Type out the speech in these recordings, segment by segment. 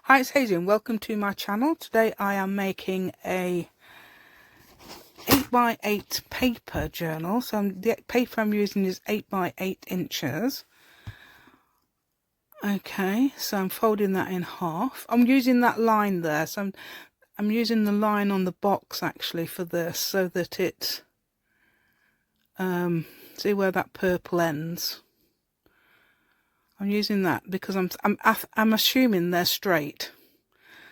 Hi, it's Hazy and welcome to my channel. Today I am making a 8x8 paper journal. So the paper I'm using is 8x8 inches. Okay, so I'm folding that in half. I'm using that line there, so I'm using the line on the box actually for this, so that it see where that purple ends. I'm using that because I'm assuming they're straight,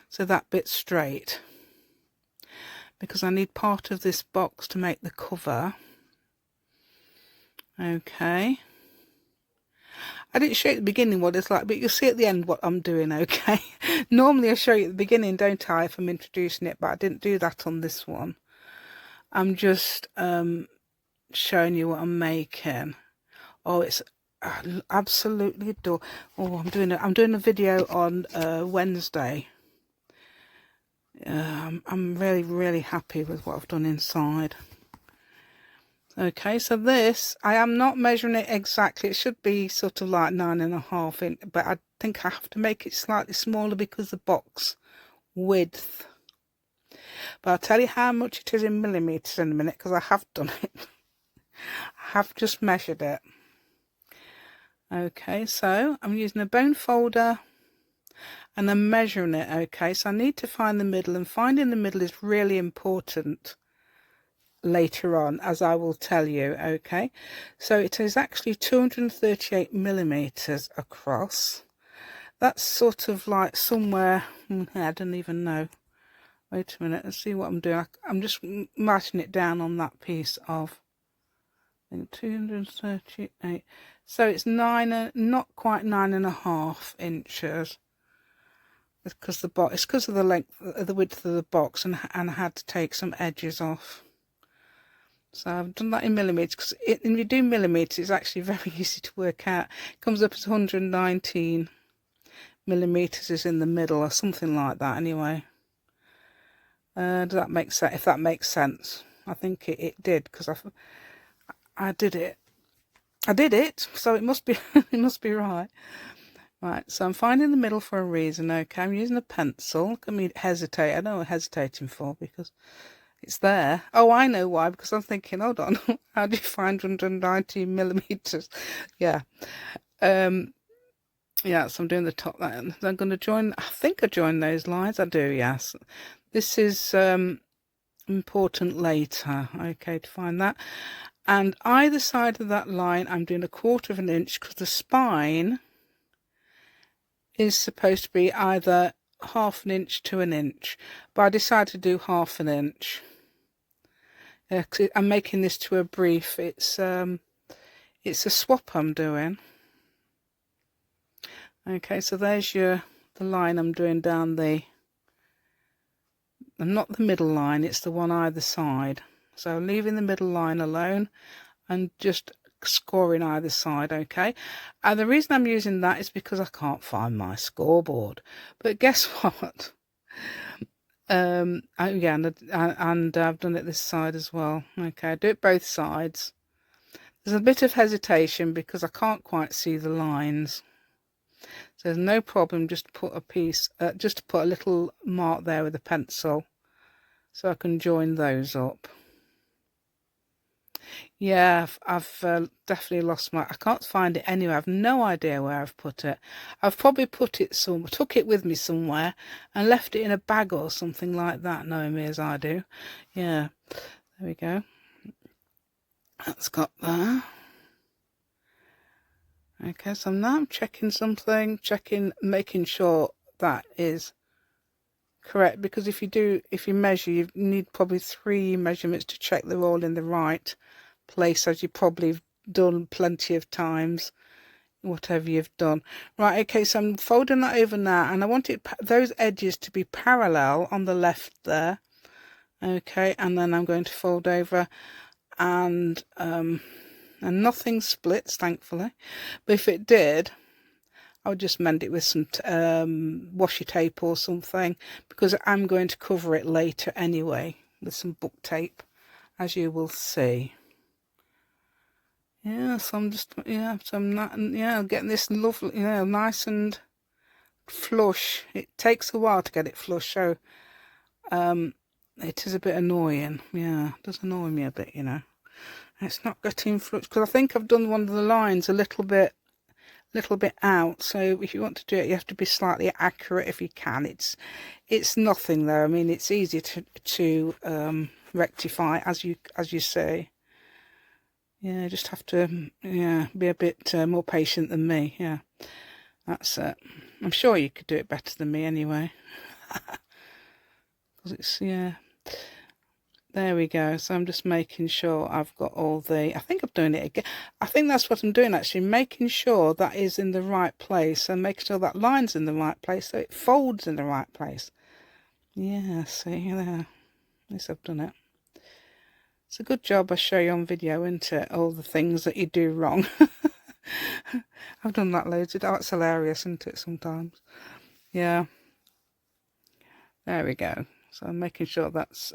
so that bit's straight, because I need part of this box to make the cover. Okay, I didn't show you at the beginning what it's like, but you'll see at the end what I'm doing. Okay, normally I show you at the beginning, don't I, if I'm introducing it, but I didn't do that on this one. I'm just showing you what I'm making. Oh, it's absolutely adorable. Oh, I'm doing a video on Wednesday. I'm really happy with what I've done inside. Okay, so this, I am not measuring it exactly. It should be sort of like 9.5 inch, but I think I have to make it slightly smaller because of the box width. But I'll tell you how much it is in millimeters in a minute, because I have done it. I have just measured it. Okay, so I'm using a bone folder and I'm measuring it. Okay, so I need to find the middle, and finding the middle is really important later on, as I will tell you. Okay, so it is actually 238 millimeters across. That's sort of like somewhere, I don't even know. Wait a minute, let's see what I'm doing. I'm just marking it down on that piece of 238. So it's not quite 9.5 inches. Because it's because of the length, the width of the box, and I had to take some edges off. So I've done that in millimeters, because when you do millimeters, it's actually very easy to work out. It comes up as 119 millimeters is in the middle, or something like that. Anyway, does that make sense? If that makes sense, I think it did, because I did it, so it must be it must be right. Right, so I'm finding the middle for a reason. Okay, I'm using a pencil. Look at me hesitate. I know what I'm hesitating for, because it's there. Oh, I know why, because I'm thinking, hold on, how do you find 119 millimeters? Yeah. Yeah, so I'm doing the top there. I'm going to join, I think I join those lines. I do, yes. This is important later, okay, to find that. And either side of that line, I'm doing 1/4 of an inch, because the spine is supposed to be either 1/2 inch to 1 inch, but I decided to do 1/2 inch. I'm making this to a brief. It's a swap I'm doing. Okay, so there's the line I'm doing down the, and not the middle line, it's the one either side. So leaving the middle line alone and just scoring either side. Okay, and the reason I'm using that is because I can't find my scoreboard. But guess what? And I've done it this side as well. Okay, I do it both sides. There's a bit of hesitation because I can't quite see the lines, so there's no problem. Just put a piece, just to put a little mark there with a pencil, so I can join those up. Yeah, I've definitely lost I can't find it anywhere. I've no idea where I've put it. I've probably put it somewhere, took it with me somewhere and left it in a bag or something like that, knowing me as I do. Yeah, there we go. That's got there. Okay, so now I'm checking something, making sure that is correct, because if you measure, you need probably 3 measurements to check they're all in the right place, as you probably have done plenty of times, whatever you've done. Right, okay, so I'm folding that over now, and I want those edges to be parallel on the left there. Okay, and then I'm going to fold over, and nothing splits, thankfully, but if it did, I would just mend it with some washi tape or something, because I'm going to cover it later anyway with some book tape, as you will see. Yeah, so I'm just, so I'm not, getting this lovely, nice and flush. It takes a while to get it flush, so it is a bit annoying. Yeah, it does annoy me a bit, you know. It's not getting flush because I think I've done one of the lines a little bit out. So if you want to do it, you have to be slightly accurate if you can. It's nothing though. I mean, it's easy to rectify, as you say. Yeah, you just have to be a bit more patient than me. Yeah, that's it. I'm sure you could do it better than me anyway. Because it's there we go. So I'm just making sure I've got all the, I think I'm doing it again. I think that's what I'm doing actually, making sure that is in the right place and making sure that line's in the right place so it folds in the right place. Yeah, see there. At least I've done it. It's a good job I show you on video, isn't it? All the things that you do wrong. I've done that loads of times. It's hilarious, isn't it, sometimes? Yeah. There we go. So I'm making sure that's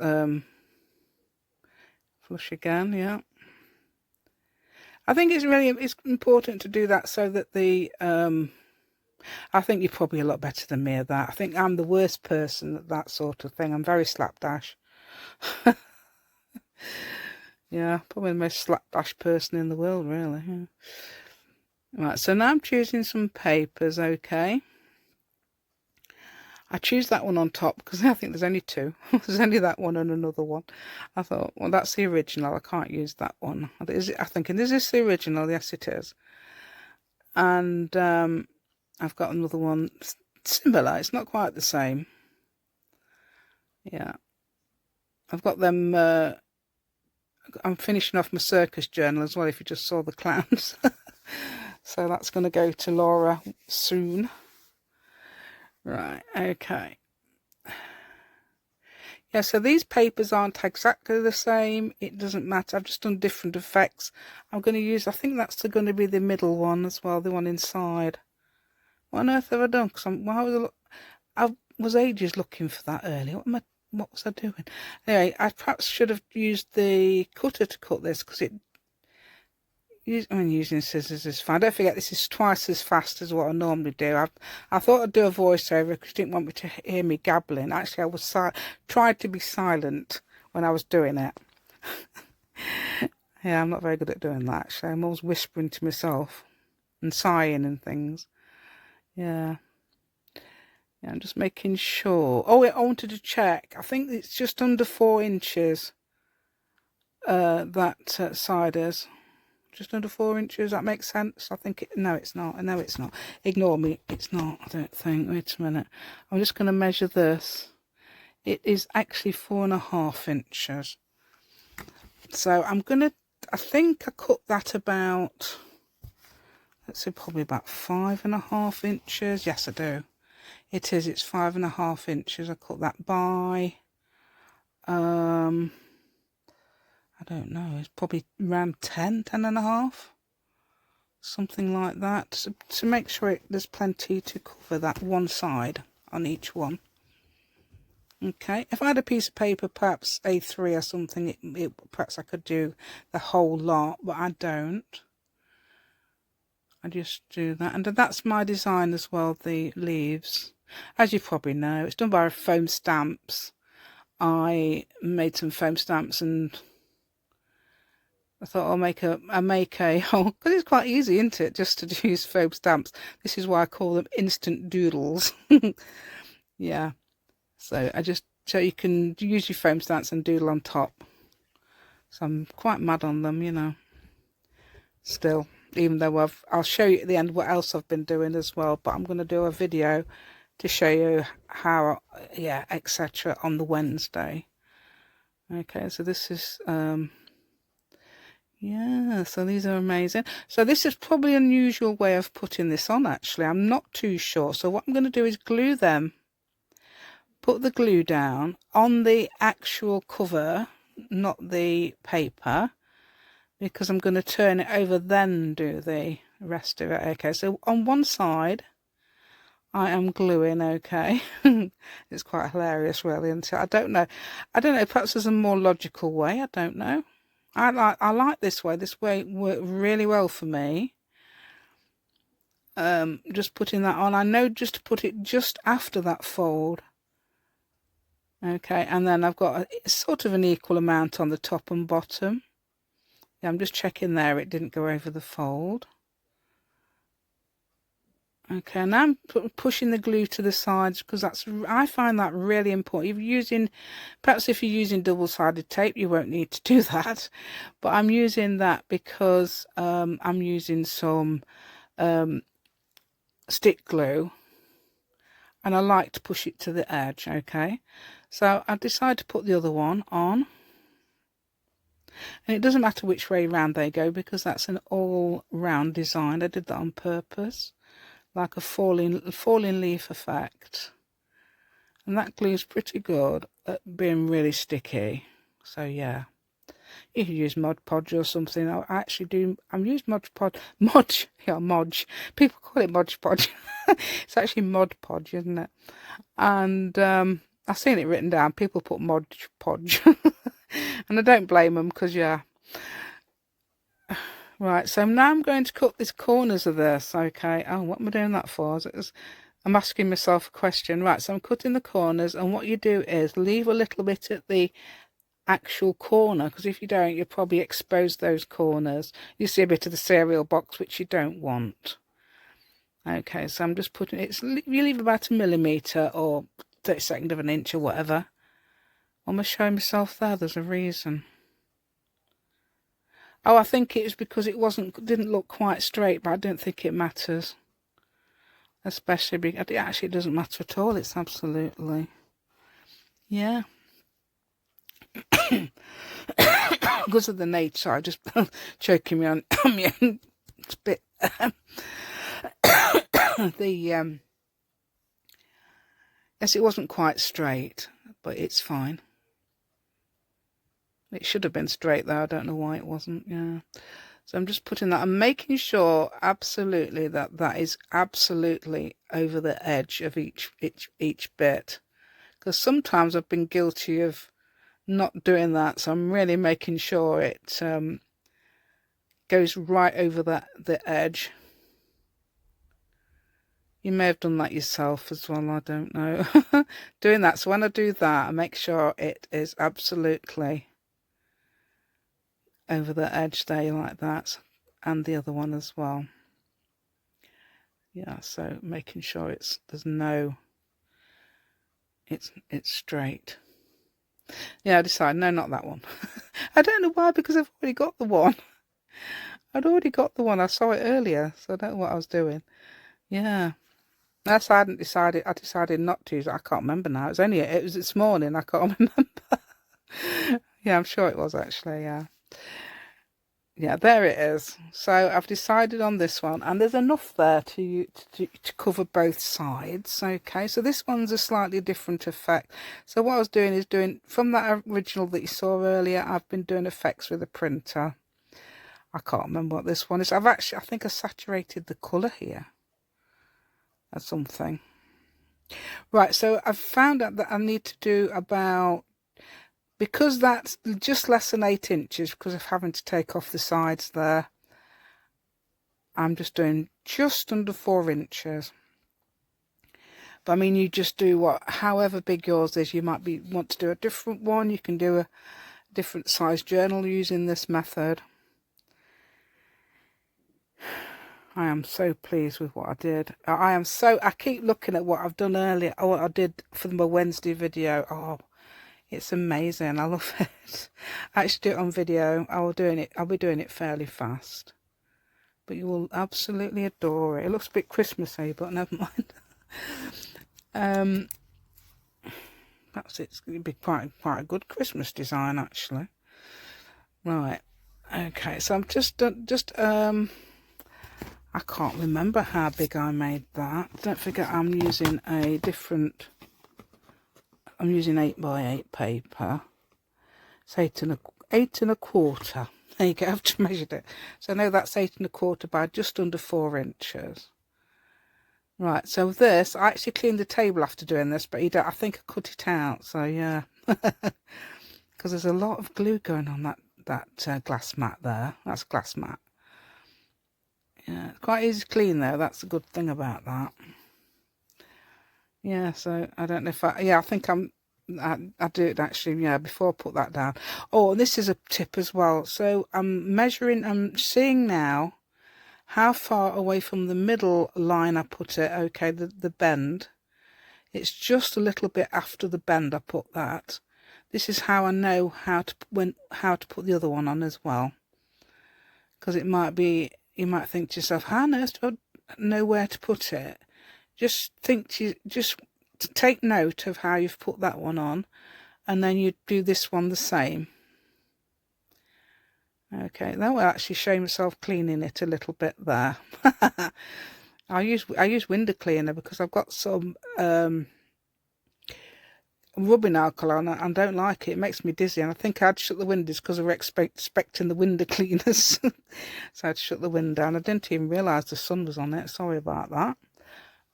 flush again, yeah. I think it's important to do that so that the I think you're probably a lot better than me at that. I think I'm the worst person at that sort of thing. I'm very slapdash. Yeah, probably the most slapdash person in the world, really. Yeah. Right, so now I'm choosing some papers, okay. I choose that one on top because I think there's only two. There's only that one and another one. I thought, well, that's the original. I can't use that one. I'm thinking, is this the original? Yes, it is. And I've got another one similar. It's not quite the same. Yeah. I've got them. I'm finishing off my circus journal as well, if you just saw the clowns. So that's going to go to Laura soon. Right, okay. Yeah, so these papers aren't exactly the same. It doesn't matter. I've just done different effects. I'm going to use, I think that's going to be the middle one as well, the one inside. What on earth have I done? Because I was ages looking for that earlier. What was I doing? Anyway, I perhaps should have used the cutter to cut this because using scissors is fine. Don't forget, this is twice as fast as what I normally do. I thought I'd do a voiceover because you didn't want me to hear me gabbling. Actually, I was tried to be silent when I was doing it. Yeah, I'm not very good at doing that, actually. I'm always whispering to myself and sighing and things. Yeah. Yeah, I'm just making sure. Oh, I wanted to check. I think it's just under 4 inches. That side is. Just under 4 inches. That makes sense. I think no, it's not. No, it's not. Ignore me. It's not. I don't think. Wait a minute. I'm just going to measure this. It is actually 4.5 inches. So I'm going to. I think I cut that about. Let's say probably about 5.5 inches. Yes, I do. It is. It's 5.5 inches. I cut that by. I don't know, it's probably around 10.5, something like that, to make sure there's plenty to cover that one side on each one. Okay, if I had a piece of paper, perhaps A3 or something, perhaps I could do the whole lot, but I don't. I just do that, and that's my design as well, the leaves. As you probably know, it's done by foam stamps. I made some foam stamps and I thought I'll make a because it's quite easy, isn't it, just to use foam stamps. This is why I call them instant doodles. Yeah, so you can use your foam stamps and doodle on top. So I'm quite mad on them, you know, still, even though I'll show you at the end what else I've been doing as well, but I'm going to do a video to show you how, yeah, etc. on the Wednesday. Okay, so this is yeah, so these are amazing. So this is probably an unusual way of putting this on, actually. I'm not too sure. So what I'm going to do is glue them. Put the glue down on the actual cover, not the paper, because I'm going to turn it over, then do the rest of it. Okay, so on one side, I am gluing, okay. It's quite hilarious, really, isn't it? I don't know, perhaps there's a more logical way, I don't know. I like this way. This way worked really well for me. just putting that on. I know just to put it just after that fold. Okay, and then I've got a sort of an equal amount on the top and bottom. Yeah, I'm just checking there it didn't go over the fold. Okay, now I'm pushing the glue to the sides because I find that really important. If you're using, perhaps if you're using double-sided tape, you won't need to do that. But I'm using that because I'm using some stick glue, and I like to push it to the edge. Okay, so I decided to put the other one on. And it doesn't matter which way round they go because that's an all-round design. I did that on purpose, like a falling leaf effect. And that glue's pretty good at being really sticky. So yeah, you can use Mod Podge or something. I'm using Modge. People call it Mod Podge. It's actually Mod Podge, isn't it? And I've seen it written down. People put Mod Podge. And I don't blame them because, yeah. Right, so now I'm going to cut these corners of this, okay. Oh, what am I doing that for? I'm asking myself a question. Right, so I'm cutting the corners, and what you do is leave a little bit at the actual corner, because if you don't, you'll probably expose those corners. You see a bit of the cereal box, which you don't want. Okay, so I'm just putting it, you leave about 1 millimetre or 32nd of an inch or whatever. I'm going to show myself there, there's a reason. Oh, I think it was because it didn't look quite straight, but I don't think it matters. Especially because it actually doesn't matter at all. It's absolutely, yeah. Because of the nature, I just choking me on my own spit. Yes, it wasn't quite straight, but it's fine. It should have been straight though. I don't know why it wasn't. Yeah. So I'm just putting that. I'm making sure absolutely that is absolutely over the edge of each bit. Because sometimes I've been guilty of not doing that. So I'm really making sure it goes right over the edge. You may have done that yourself as well. I don't know. Doing that. So when I do that, I make sure it is absolutely over the edge there like that, and the other one as well. Yeah, so making sure it's straight. Yeah, I decided no, not that one. I don't know why, because I've already got the one. I'd already got the one. I saw it earlier, so I don't know what I was doing. Yeah, that's I hadn't decided. I decided not to. I can't remember now. It was this morning. I can't remember. Yeah, I'm sure it was actually. Yeah. Yeah, there it is. So I've decided on this one, and there's enough there to cover both sides. Okay, so this one's a slightly different effect. So what I was doing is from that original that you saw earlier, I've been doing effects with a printer. I can't remember what this one is. I think I saturated the colour here or something. Right, so I've found out that I need to do about, because that's just less than 8 inches, because of having to take off the sides there, I'm just doing just under 4 inches. But I mean, you just do however big yours is. You might want to do a different one. You can do a different size journal using this method. I am so pleased with what I did. I keep looking at what I've done earlier. What I did for my Wednesday video. Oh, it's amazing. I love it. I actually do it on video. I'll be doing it fairly fast. But you will absolutely adore it. It looks a bit Christmassy, but never mind. Perhaps it's going to be quite a good Christmas design, actually. Right. Okay, so I'm just I can't remember how big I made that. Don't forget I'm using 8x8 paper. It's 8.25. There you go, I've just measured it. So I know that's 8.25 by just under 4 inches. Right, so this, I actually cleaned the table after doing this, but I think I cut it out, so yeah. Because there's a lot of glue going on that glass mat there. That's glass mat. Yeah, it's quite easy to clean though. That's a good thing about that. Yeah, so I don't know if I think I do it actually, yeah, before I put that down. Oh, and this is a tip as well. So I'm measuring, I'm seeing now how far away from the middle line I put it, okay, the bend. It's just a little bit after the bend I put that. This is how I know how to put the other one on as well. Because it might be, you might think to yourself, how on earth do I know where to put it? Just take note of how you've put that one on, and then you do this one the same. Okay, that will actually show myself cleaning it a little bit there. I use window cleaner because I've got some rubbing alcohol on it and don't like it. It makes me dizzy, and I think I'd shut the windows because I was expecting the window cleaners. So I'd shut the window, and I didn't even realise the sun was on it. Sorry about that.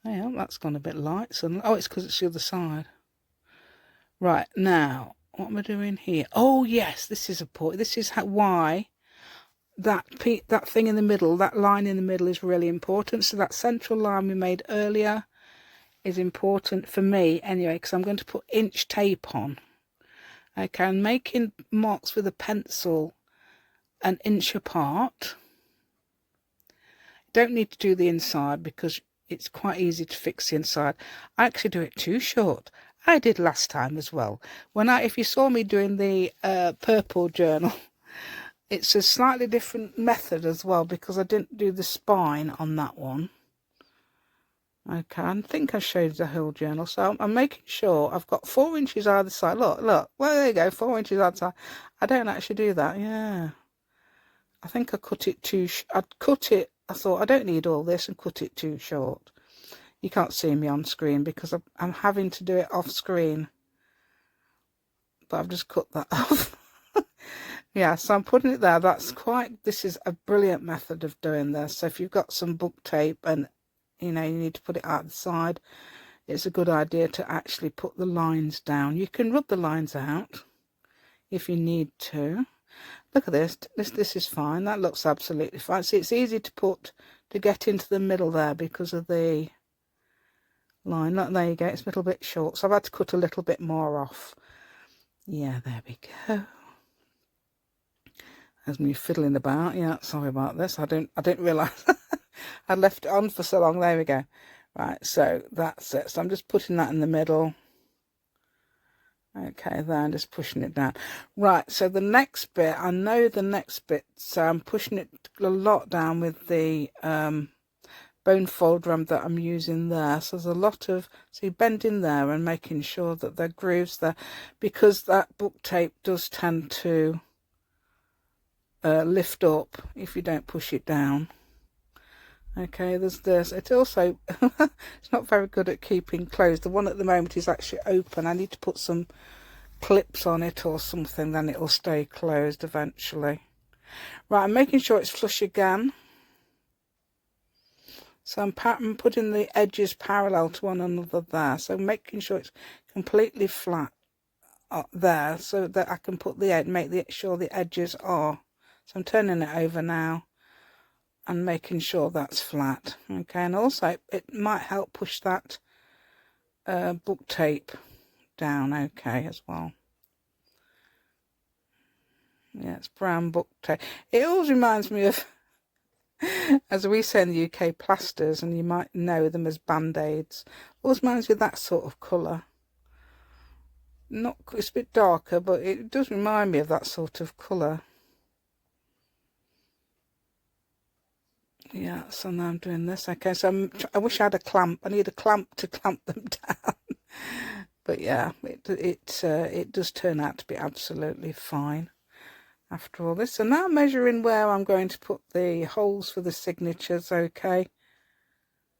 Yeah, that's gone a bit light. So, oh, it's because it's the other side. Right, now, what am I doing here? Oh, yes, this is a point. This is why that thing in the middle, that line in the middle is really important. So that central line we made earlier is important for me anyway, because I'm going to put inch tape on. Okay, I'm making marks with a pencil an inch apart. Don't need to do the inside because it's quite easy to fix the inside. I actually do it too short. I did last time as well. If you saw me doing the purple journal, it's a slightly different method as well because I didn't do the spine on that one. Okay, I think I showed the whole journal, so I'm making sure I've got 4 inches either side. Look, well, there you go, 4 inches either side. I don't actually do that, yeah. I think I cut it I thought I don't need all this and cut it too short. You can't see me on screen because I'm having to do it off screen. But I've just cut that off. Yeah, so I'm putting it there. This is a brilliant method of doing this. So if you've got some book tape and, you need to put it out the side, it's a good idea to actually put the lines down. You can rub the lines out if you need to. Look at this. This is fine. That looks absolutely fine. See, it's easy to get into the middle there because of the line. Look, there you go. It's a little bit short, so I've had to cut a little bit more off. Yeah, there we go. There's me fiddling about. Yeah, sorry about this. I didn't realise I left it on for so long. There we go. Right, so that's it. So I'm just putting that in the middle. Okay, there, I'm just pushing it down. Right, so the next bit, I know the next bit, so I'm pushing it a lot down with the bone folder that I'm using there. So there's a lot of, so you bend in there and making sure that there are grooves there, because that book tape does tend to lift up if you don't push it down. Okay, there's this. It also, it's not very good at keeping closed. The one at the moment is actually open. I need to put some clips on it or something, then it'll stay closed eventually. Right, I'm making sure it's flush again. So I'm putting the edges parallel to one another there. So making sure it's completely flat there so that I can put make sure the edges are. So I'm turning it over now and making sure that's flat. Okay, and also it might help push that book tape down okay as well. Yeah, it's brown book tape. It always reminds me of, as we say in the UK, plasters, and you might know them as band-aids. Always reminds me of that sort of colour. It's a bit darker, but it does remind me of that sort of colour. Yeah, so now I'm doing this. Okay, so I wish I had a clamp. I need a clamp to clamp them down. But yeah, it does turn out to be absolutely fine after all this. So now I'm measuring where I'm going to put the holes for the signatures. Okay,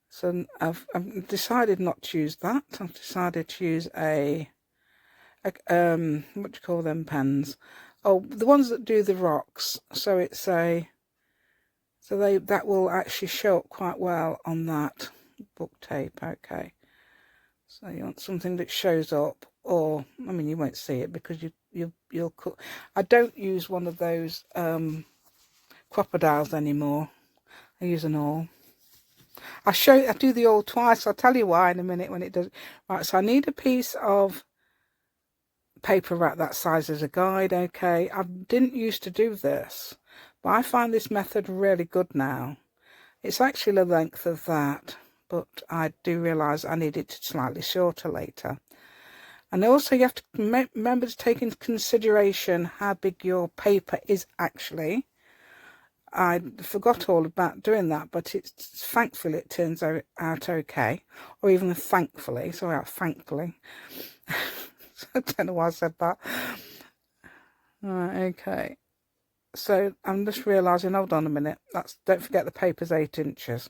so I've decided not to use that. I've decided to use what do you call them pens? Oh, the ones that do the rocks. So it's that will actually show up quite well on that book tape. Okay, so you want something that shows up, or I mean you won't see it because you'll cut. I don't use one of those crocodiles anymore. I use an awl. I do the awl twice. I'll tell you why in a minute when it does. Right, so I need a piece of paper wrap that size as a guide. Okay, I didn't used to do this, but I find this method really good now. It's actually the length of that, but I do realise I need it slightly shorter later. And also you have to remember to take into consideration how big your paper is actually. I forgot all about doing that, but thankfully it turns out okay. Or even thankfully, sorry, thankfully. I don't know why I said that. Right, okay. So I'm just realising, hold on a minute, don't forget the paper's 8 inches.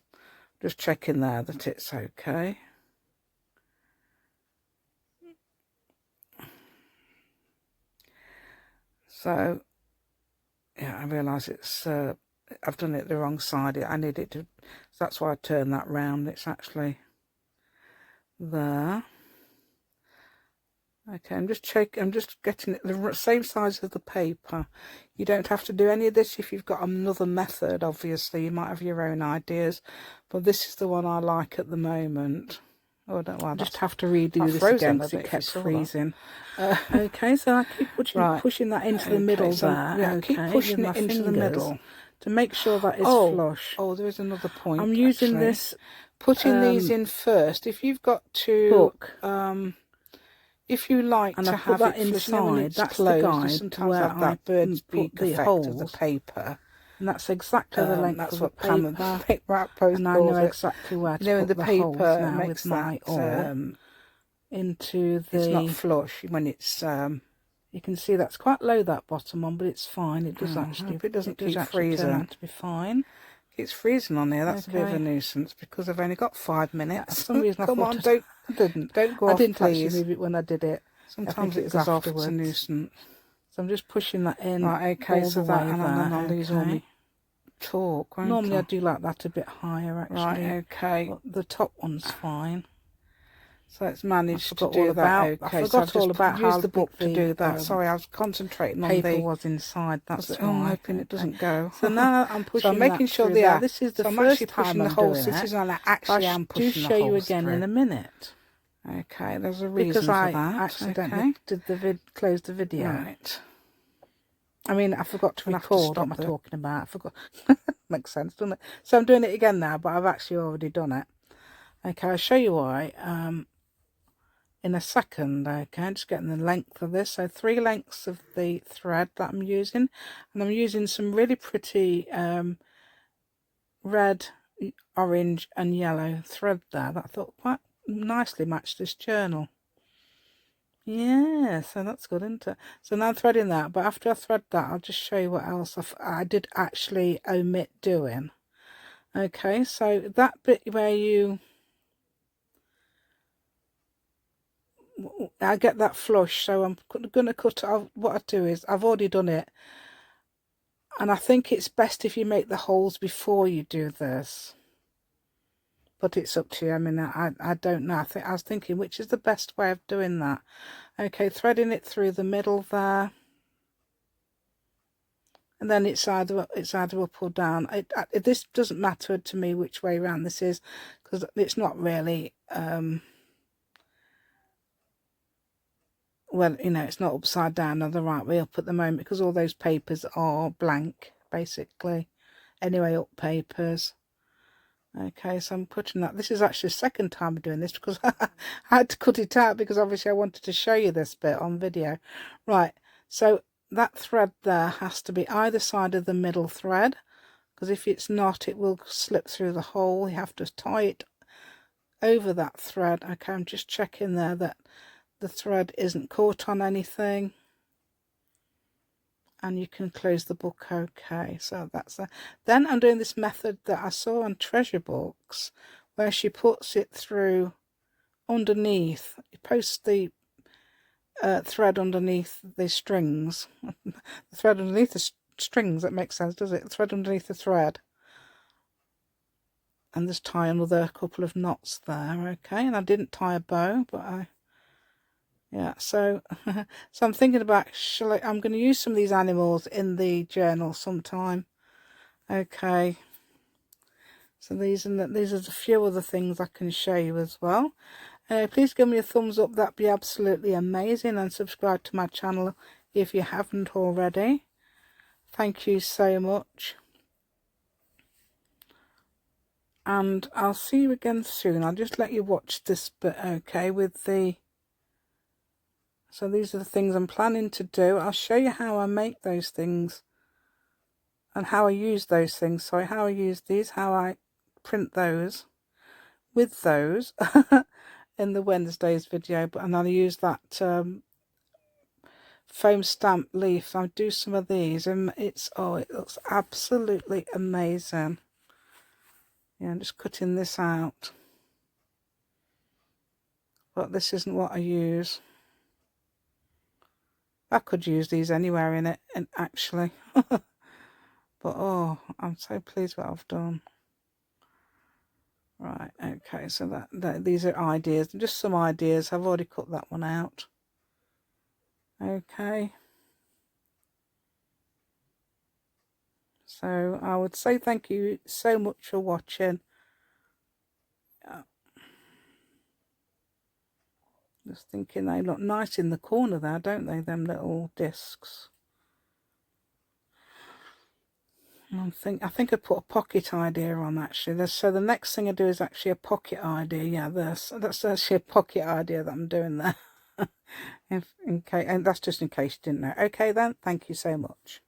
Just checking there that it's okay. So, yeah, I realise it's, I've done it the wrong side. I need it to, so that's why I turned that round. It's actually there. Okay, I'm just getting it the same size as the paper. You don't have to do any of this if you've got another method, obviously. You might have your own ideas, but this is the one I like at the moment. Oh, I don't know. I just have to redo this again because it kept freezing. Okay, so I keep pushing that into the middle there. Yeah, okay, keep pushing it into the middle to make sure that is flush. Oh, there is another point. I'm using this, putting these in first. If you've got to if you like to have that inside, that's the guide sometimes have that bird's beak effect of the paper. And that's exactly the length of the paper. And I know exactly where to put the holes now with my awl into the... It's not flush when it's... you can see that's quite low, that bottom one, but it's fine. It does actually... If it doesn't keep freezing, turn out to be fine. It's freezing on here. That's a bit of a nuisance because I've only got 5 minutes. For some reason, Come on, don't go off, I didn't actually move it when I did it. Sometimes it goes off. It's a nuisance. So I'm just pushing that in. Right, okay. So that, and then I'll lose all my talk. Normally I do like that a bit higher, actually. Right, okay. But the top one's fine. So it's managed to do that. Okay, I forgot all about how the book to do that. Sorry, I was concentrating on the paper was inside. That's why. I'm hoping it doesn't go. So now I'm pushing. So I'm making sure they are. This is the first time the holes. This is when I actually am pushing the holes. I'll show you again in a minute. Okay, there's a reason for that. Because I accidentally did close the video. Right. I mean, I forgot to record. What am I talking about? I forgot. Makes sense, doesn't it? So I'm doing it again now, but I've actually already done it. Okay, I'll show you why. In a second. Okay, I'm just getting the length of this. So 3 lengths of the thread that I'm using, and I'm using some really pretty red, orange and yellow thread there that I thought quite nicely matched this journal. Yeah, so that's good, isn't it? So now I'm threading that, but after I thread that, I'll just show you what else I did actually omit doing. Okay, so that bit where I get that flush, so I'm going to cut it off. What I do is, I've already done it, and I think it's best if you make the holes before you do this. But it's up to you. I mean, I don't know. I was thinking which is the best way of doing that. Okay, threading it through the middle there, and then it's either up or down. This doesn't matter to me which way around this is, because it's not really well, you know, it's not upside down or the right way up at the moment because all those papers are blank, basically. Anyway, up papers. Okay, so I'm putting that. This is actually the second time I'm doing this because I had to cut it out because obviously I wanted to show you this bit on video. Right, so that thread there has to be either side of the middle thread, because if it's not, it will slip through the hole. You have to tie it over that thread. Okay, I'm just checking there that the thread isn't caught on anything, and you can close the book. Okay, so that's that. Then I'm doing this method that I saw on Treasure Books where she puts it through underneath. You post the thread underneath the strings. The thread underneath the strings, that makes sense, does it? The thread underneath the thread, and just tie another couple of knots there. Okay, and I didn't tie a bow, but yeah, so so I'm thinking about, I'm going to use some of these animals in the journal sometime. Okay, So these are a few other things I can show you as well. Please give me a thumbs up, that'd be absolutely amazing, and subscribe to my channel if you haven't already. Thank you so much. And I'll see you again soon. I'll just let you watch this bit, okay, with the... So these are the things I'm planning to do. I'll show you how I make those things and how I use those things. Sorry, how I use these, how I print those with those in the Wednesday's video. And I'll use that foam stamp leaf. I'll do some of these, and it looks absolutely amazing. Yeah, I'm just cutting this out, but this isn't what I use. I could use these anywhere in it, and actually but oh, I'm so pleased what I've done. Right, okay, so these are ideas, just some ideas. I've already cut that one out. Okay, so I would say thank you so much for watching. Just thinking they look nice in the corner there, don't they, them little discs. I think I put a pocket idea on, actually. So the next thing I do is actually a pocket idea. Yeah, that's actually a pocket idea that I'm doing there. And that's just in case you didn't know. Okay then, thank you so much.